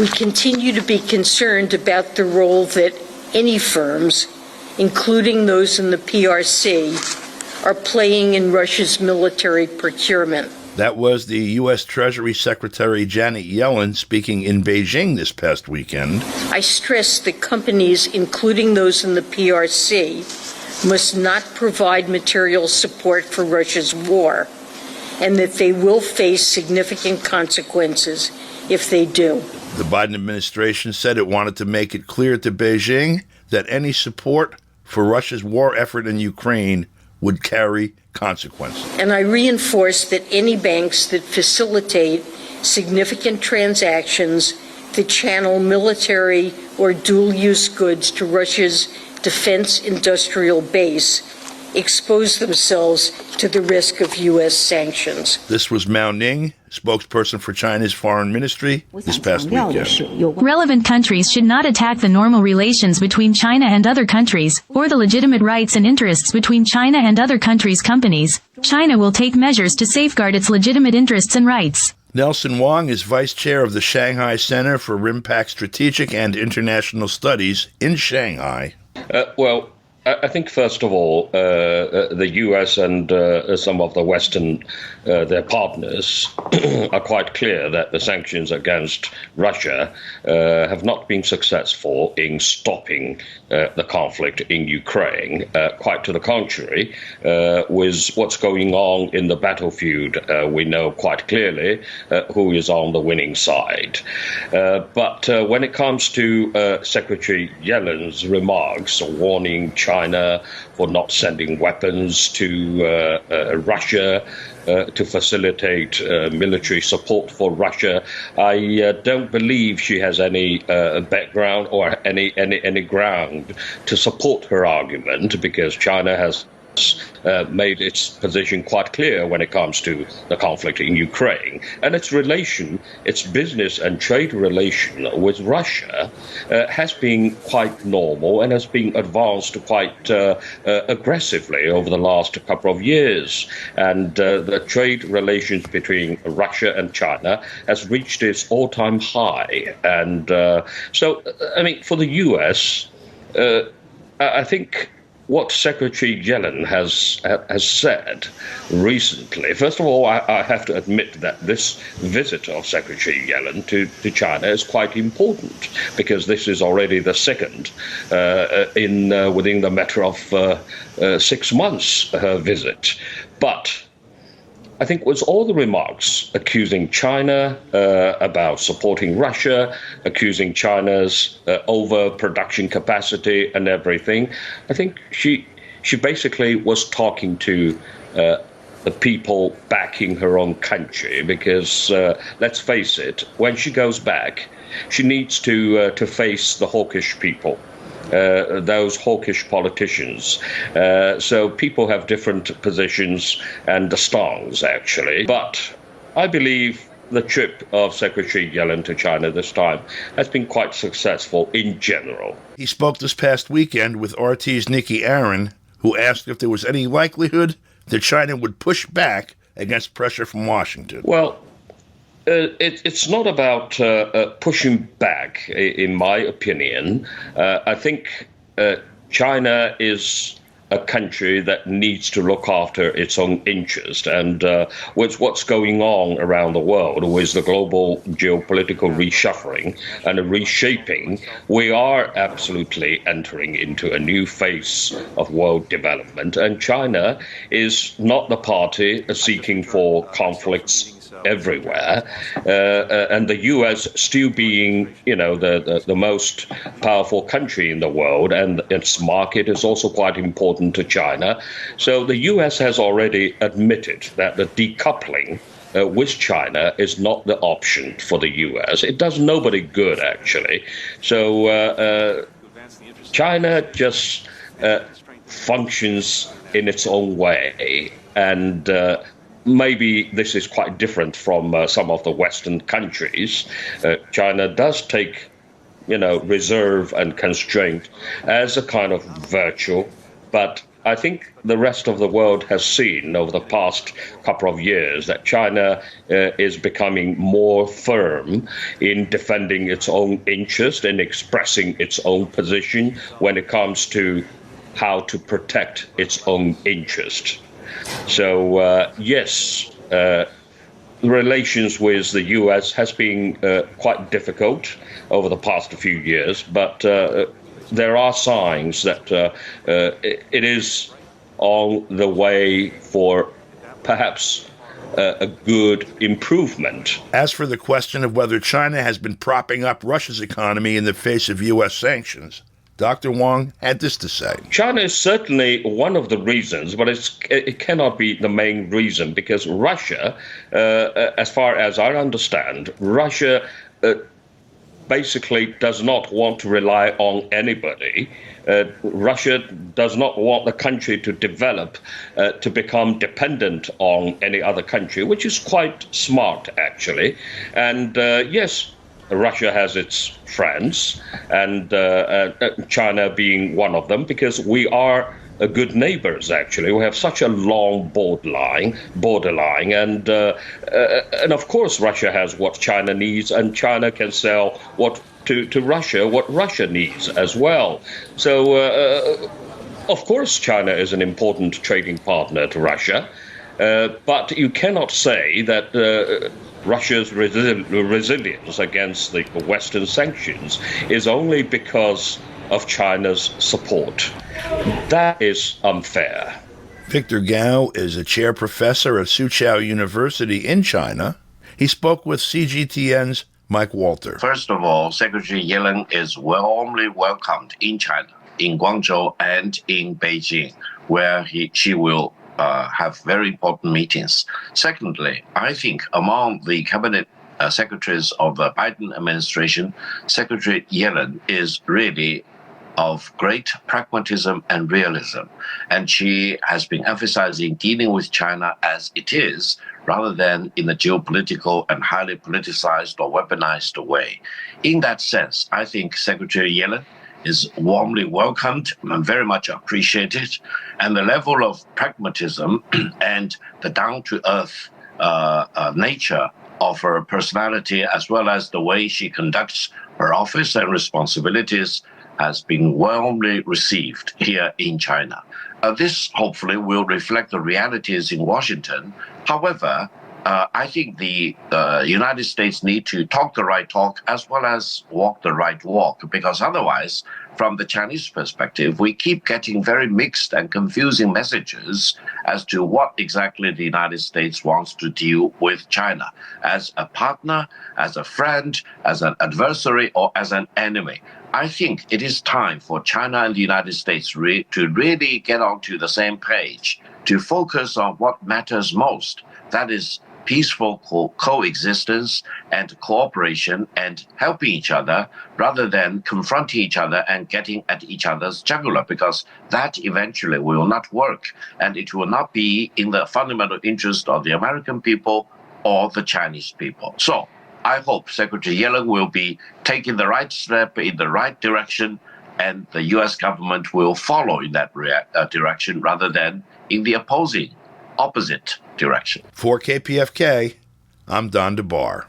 We continue to be concerned about the role that any firms, including those in the PRC, are playing in Russia's military procurement. That was the U.S. Treasury Secretary Janet Yellen speaking in Beijing this past weekend. I stress that companies, including those in the PRC, must not provide material support for Russia's war, and that they will face significant consequences if they do. The Biden administration said it wanted to make it clear to Beijing that any support for Russia's war effort in Ukraine would carry consequences. And I reinforce that any banks that facilitate significant transactions that channel military or dual-use goods to Russia's defense industrial base expose themselves to the risk of U.S. sanctions. This was Mao Ning, spokesperson for China's foreign ministry, this past weekend. Relevant countries should not attack the normal relations between China and other countries, or the legitimate rights and interests between China and other countries' companies. China will take measures to safeguard its legitimate interests and rights. Nelson Wong is vice chair of the Shanghai Center for RIMPAC Strategic and International Studies in Shanghai. I think, first of all, the U.S. and some of the Western, their partners, are quite clear that the sanctions against Russia have not been successful in stopping the conflict in Ukraine. Quite to the contrary, with what's going on in the battlefield, we know quite clearly who is on the winning side. But when it comes to Secretary Yellen's remarks warning China for not sending weapons to Russia to facilitate military support for Russia, I don't believe she has any background or any ground to support her argument, because China has made its position quite clear when it comes to the conflict in Ukraine. And its business and trade relation with Russia has been quite normal and has been advanced quite aggressively over the last couple of years. And the trade relations between Russia and China has reached its all-time high. And for the U.S., I think what Secretary Yellen has said recently. First of all, I have to admit that this visit of Secretary Yellen to China is quite important, because this is already the second within the matter of 6 months her visit. But I think with all the remarks accusing China about supporting Russia, accusing China's overproduction capacity and everything, I think she basically was talking to the people back in her own country, because let's face it, when she goes back, she needs to face the hawkish people. Those hawkish politicians. So people have different positions and stances, actually. But I believe the trip of Secretary Yellen to China this time has been quite successful in general. He spoke this past weekend with RT's Nikki Aaron, who asked if there was any likelihood that China would push back against pressure from Washington. Well, it's not about pushing back, in my opinion. I think China is a country that needs to look after its own interest. And with what's going on around the world, with the global geopolitical reshuffling and reshaping, we are absolutely entering into a new phase of world development. And China is not the party seeking for conflicts everywhere, and the U.S. still being, the most powerful country in the world, and its market is also quite important to China. So the U.S. has already admitted that the decoupling with China is not the option for the U.S. It does nobody good, actually. So China just functions in its own way, and maybe this is quite different from some of the Western countries. China does take, reserve and constraint as a kind of virtue, but I think the rest of the world has seen over the past couple of years that China is becoming more firm in defending its own interest and expressing its own position when it comes to how to protect its own interest. So, yes, relations with the U.S. has been quite difficult over the past few years, but there are signs that it is on the way for perhaps a good improvement. As for the question of whether China has been propping up Russia's economy in the face of U.S. sanctions, Dr. Wang had this to say. China is certainly one of the reasons, but it cannot be the main reason, because Russia, as far as I understand, Russia basically does not want to rely on anybody. Russia does not want the country to develop, to become dependent on any other country, which is quite smart, actually. And yes, Russia has its friends, and China being one of them, because we are good neighbors, actually. We have such a long borderline, and of course Russia has what China needs, and China can sell to Russia what Russia needs as well. So, of course, China is an important trading partner to Russia, but you cannot say that Russia's resilience against the Western sanctions is only because of China's support. That is unfair. Victor Gao is a chair professor at Soochow University in China. He spoke with CGTN's Mike Walter. First of all, Secretary Yellen is warmly welcomed in China, in Guangzhou and in Beijing, where she will have very important meetings. Secondly, I think among the cabinet secretaries of the Biden administration, Secretary Yellen is really of great pragmatism and realism. And she has been emphasizing dealing with China as it is, rather than in a geopolitical and highly politicized or weaponized way. In that sense, I think Secretary Yellen is warmly welcomed and very much appreciated. And the level of pragmatism and the down-to-earth nature of her personality, as well as the way she conducts her office and responsibilities, has been warmly received here in China. This hopefully will reflect the realities in Washington. However, I think the United States need to talk the right talk as well as walk the right walk, because otherwise, from the Chinese perspective, we keep getting very mixed and confusing messages as to what exactly the United States wants to deal with China, as a partner, as a friend, as an adversary, or as an enemy. I think it is time for China and the United States to really get onto the same page, to focus on what matters most. That is peaceful coexistence and cooperation and helping each other, rather than confronting each other and getting at each other's jugular, because that eventually will not work, and it will not be in the fundamental interest of the American people or the Chinese people. So I hope Secretary Yellen will be taking the right step in the right direction, and the U.S. government will follow in that direction rather than in the opposite direction. For KPFK, I'm Don DeBar.